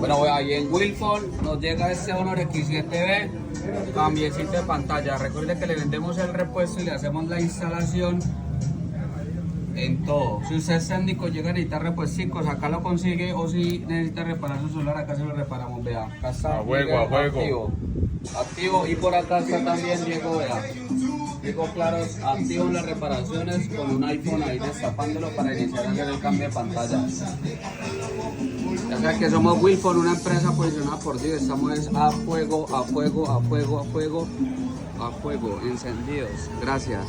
Bueno, ahí en Wilford nos llega este Honor X7B, cambiecito de pantalla. Recuerde que le vendemos el repuesto y le hacemos la instalación en todo. Si usted es técnico, llega a necesitar repuesticos, acá lo consigue, o si necesita reparar su celular, acá se lo reparamos, vea. Acá está. A juego. Activo. Y por acá está también Diego, vea. Diego Claros, activo en las reparaciones con un iPhone ahí destapándolo para iniciar a hacer el cambio de pantalla. Ya sabes que somos Wilford, una empresa posicionada por Dios, estamos a fuego, encendidos. Gracias.